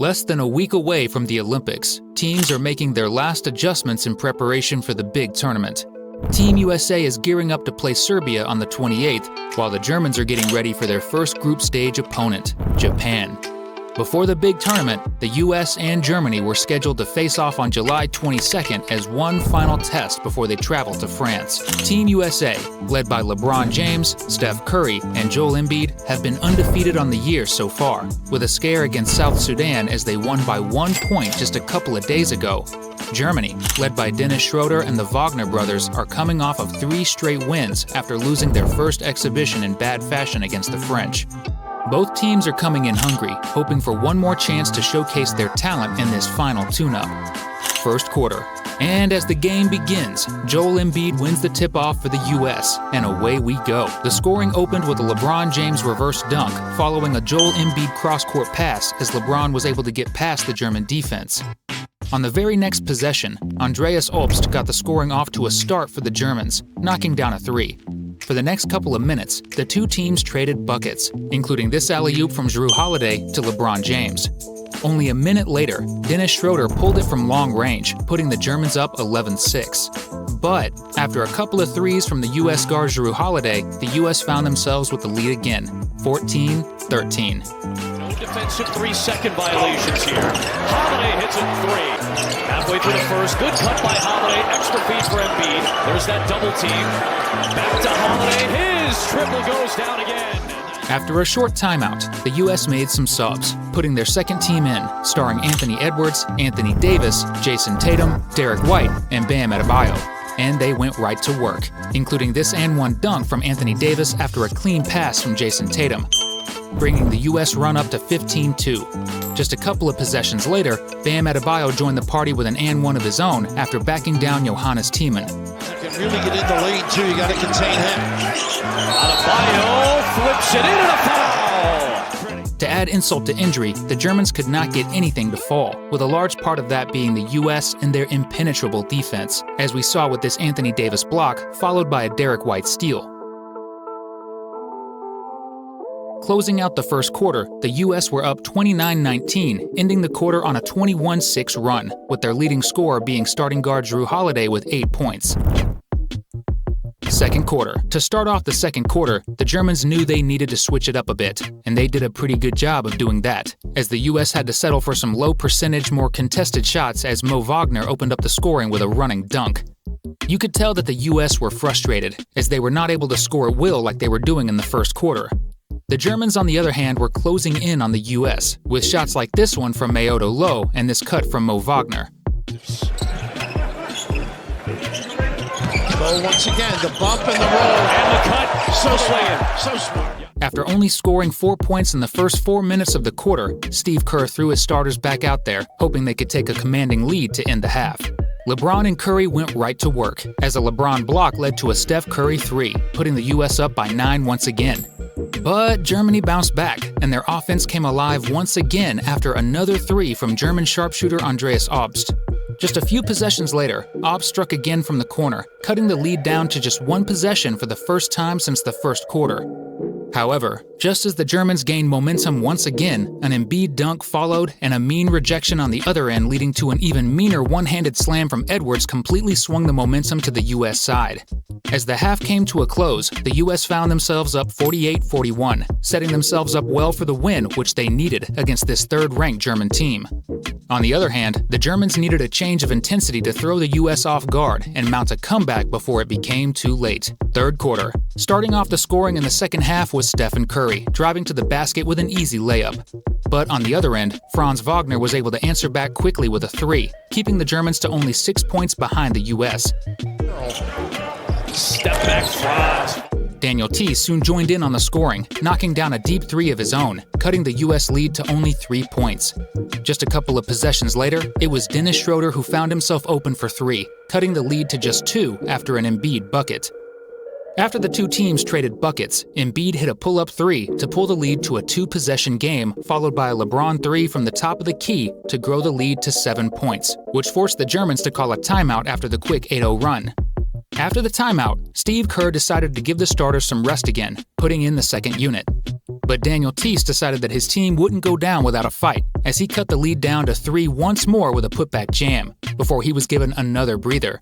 Less than a week away from the Olympics, teams are making their last adjustments in preparation for the big tournament. Team USA is gearing up to play Serbia on the 28th, while the Germans are getting ready for their first group stage opponent, Japan. Before the big tournament, the US and Germany were scheduled to face off on July 22nd as one final test before they travel to France. Team USA, led by LeBron James, Steph Curry, and Joel Embiid, have been undefeated on the year so far, with a scare against South Sudan as they won by 1 point just a couple of days ago. Germany, led by Dennis Schroeder and the Wagner brothers, are coming off of 3 straight wins after losing their first exhibition in bad fashion against the French. Both teams are coming in hungry, hoping for one more chance to showcase their talent in this final tune-up. First quarter. And as the game begins, Joel Embiid wins the tip-off for the US, and away we go. The scoring opened with a LeBron James reverse dunk, following a Joel Embiid cross-court pass as LeBron was able to get past the German defense. On the very next possession, Andreas Obst got the scoring off to a start for the Germans, knocking down a 3. For the next couple of minutes, the two teams traded buckets, including this alley-oop from Jrue Holiday to LeBron James. Only a minute later, Dennis Schroeder pulled it from long range, putting the Germans up 11-6. But after a couple of threes from the US guard Jrue Holiday, the US found themselves with the lead again, 14-13. No defensive 3-second violations here. Holiday hits it 3. Halfway through the first, good cut by Holiday, extra feed for Embiid. There's that double team. Back to Holiday, his triple goes down again. After a short timeout, the US made some subs, putting their second team in, starring Anthony Edwards, Anthony Davis, Jason Tatum, Derek White, and Bam Adebayo. And they went right to work, including this and one dunk from Anthony Davis after a clean pass from Jason Tatum, bringing the US run up to 15-2. Just a couple of possessions later, Bam Adebayo joined the party with an and one of his own after backing down Johannes Thiemann. Can really get in the lane too, you got to contain him. Adebayo flips it in and a foul! To add insult to injury, the Germans could not get anything to fall, with a large part of that being the US and their impenetrable defense, as we saw with this Anthony Davis block, followed by a Derek White steal. Closing out the first quarter, the US were up 29-19, ending the quarter on a 21-6 run, with their leading scorer being starting guard Jrue Holiday with 8 points. Second quarter. To start off the second quarter, the Germans knew they needed to switch it up a bit, and they did a pretty good job of doing that, as the US had to settle for some low-percentage, more contested shots as Mo Wagner opened up the scoring with a running dunk. You could tell that the US were frustrated, as they were not able to score at will like they were doing in the first quarter. The Germans, on the other hand, were closing in on the US, with shots like this one from Maodo Low and this cut from Mo Wagner. Bo once again, the bump and the roll. And the cut. So smart. So smart. After only scoring 4 points in the first 4 minutes of the quarter, Steve Kerr threw his starters back out there, hoping they could take a commanding lead to end the half. LeBron and Curry went right to work, as a LeBron block led to a Steph Curry 3, putting the US up by 9 once again. But Germany bounced back, and their offense came alive once again after another 3 from German sharpshooter Andreas Obst. Just a few possessions later, Obst struck again from the corner, cutting the lead down to just 1 possession for the first time since the first quarter. However, just as the Germans gained momentum once again, an Embiid dunk followed and a mean rejection on the other end leading to an even meaner one-handed slam from Edwards completely swung the momentum to the US side. As the half came to a close, the US found themselves up 48-41, setting themselves up well for the win which they needed against this third-ranked German team. On the other hand, the Germans needed a change of intensity to throw the US off guard and mount a comeback before it became too late. Third quarter. Starting off the scoring in the second half was Stephen Curry, driving to the basket with an easy layup. But on the other end, Franz Wagner was able to answer back quickly with a 3, keeping the Germans to only 6 points behind the US. Step back, Franz. Daniel T soon joined in on the scoring, knocking down a deep 3 of his own, cutting the US lead to only 3 points. Just a couple of possessions later, it was Dennis Schroeder who found himself open for 3, cutting the lead to just 2 after an Embiid bucket. After the two teams traded buckets, Embiid hit a pull-up 3 to pull the lead to a 2-possession game, followed by a LeBron 3 from the top of the key to grow the lead to 7 points, which forced the Germans to call a timeout after the quick 8-0 run. After the timeout, Steve Kerr decided to give the starters some rest again, putting in the second unit. But Daniel Teese decided that his team wouldn't go down without a fight, as he cut the lead down to 3 once more with a putback jam, before he was given another breather.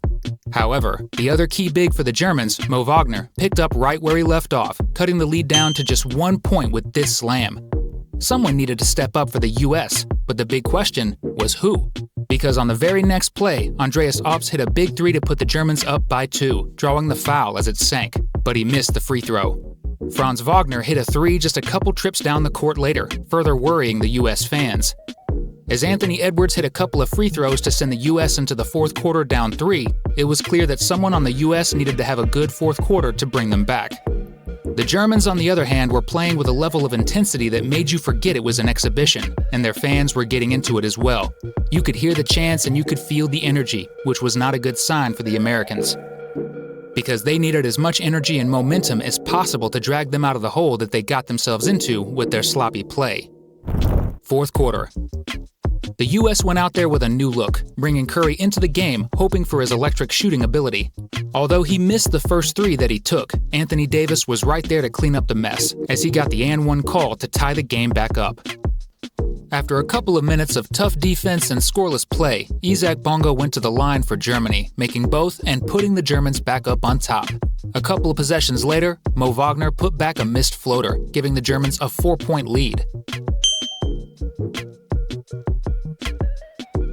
However, the other key big for the Germans, Mo Wagner, picked up right where he left off, cutting the lead down to just 1 point with this slam. Someone needed to step up for the US, but the big question was who? Because on the very next play, Andreas Obst hit a big 3 to put the Germans up by 2, drawing the foul as it sank, but he missed the free throw. Franz Wagner hit a 3 just a couple trips down the court later, further worrying the US fans. As Anthony Edwards hit a couple of free throws to send the US into the fourth quarter down 3, it was clear that someone on the US needed to have a good fourth quarter to bring them back. The Germans, on the other hand, were playing with a level of intensity that made you forget it was an exhibition, and their fans were getting into it as well. You could hear the chants and you could feel the energy, which was not a good sign for the Americans, because they needed as much energy and momentum as possible to drag them out of the hole that they got themselves into with their sloppy play. Fourth quarter. The US went out there with a new look, bringing Curry into the game, hoping for his electric shooting ability. Although he missed the first 3 that he took, Anthony Davis was right there to clean up the mess, as he got the and-one call to tie the game back up. After a couple of minutes of tough defense and scoreless play, Isaac Bonga went to the line for Germany, making both and putting the Germans back up on top. A couple of possessions later, Mo Wagner put back a missed floater, giving the Germans a 4-point lead.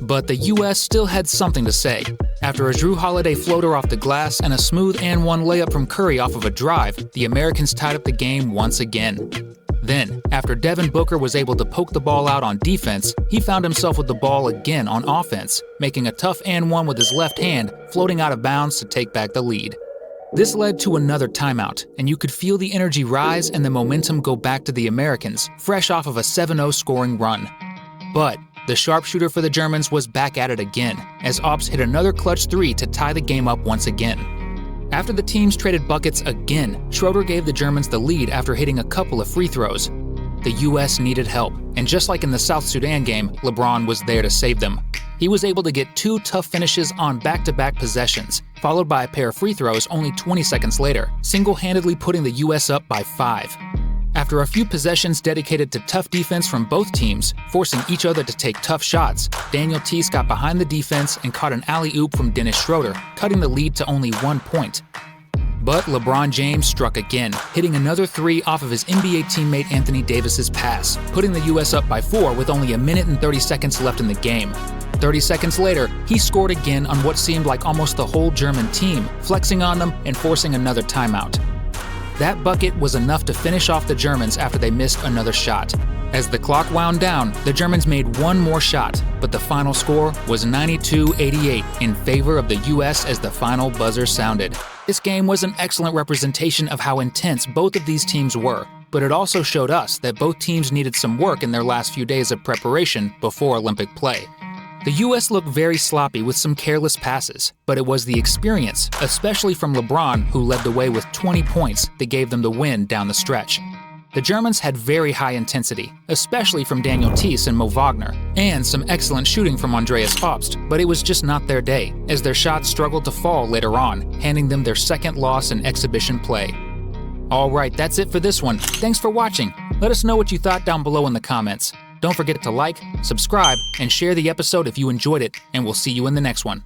But the US still had something to say. After a Drew Holiday floater off the glass and a smooth and-one layup from Curry off of a drive, the Americans tied up the game once again. Then, after Devin Booker was able to poke the ball out on defense, he found himself with the ball again on offense, making a tough and-one with his left hand, floating out of bounds to take back the lead. This led to another timeout, and you could feel the energy rise and the momentum go back to the Americans, fresh off of a 7-0 scoring run. But the sharpshooter for the Germans was back at it again, as Obst hit another clutch 3 to tie the game up once again. After the teams traded buckets again, Schroeder gave the Germans the lead after hitting a couple of free throws. The US needed help, and just like in the South Sudan game, LeBron was there to save them. He was able to get 2 tough finishes on back-to-back possessions, followed by a pair of free throws only 20 seconds later, single-handedly putting the US up by 5. After a few possessions dedicated to tough defense from both teams, forcing each other to take tough shots, Daniel Teese got behind the defense and caught an alley-oop from Dennis Schroeder, cutting the lead to only 1 point. But LeBron James struck again, hitting another 3 off of his NBA teammate Anthony Davis's pass, putting the US up by 4 with only a minute and 30 seconds left in the game. 30 seconds later, he scored again on what seemed like almost the whole German team, flexing on them and forcing another timeout. That bucket was enough to finish off the Germans after they missed another shot. As the clock wound down, the Germans made 1 more shot, but the final score was 92-88 in favor of the US as the final buzzer sounded. This game was an excellent representation of how intense both of these teams were, but it also showed us that both teams needed some work in their last few days of preparation before Olympic play. The US looked very sloppy with some careless passes, but it was the experience, especially from LeBron, who led the way with 20 points, that gave them the win down the stretch. The Germans had very high intensity, especially from Daniel Teese and Mo Wagner, and some excellent shooting from Andreas Obst, but it was just not their day, as their shots struggled to fall later on, handing them their second loss in exhibition play. Alright, that's it for this one. Thanks for watching. Let us know what you thought down below in the comments. Don't forget to like, subscribe, and share the episode if you enjoyed it, and we'll see you in the next one.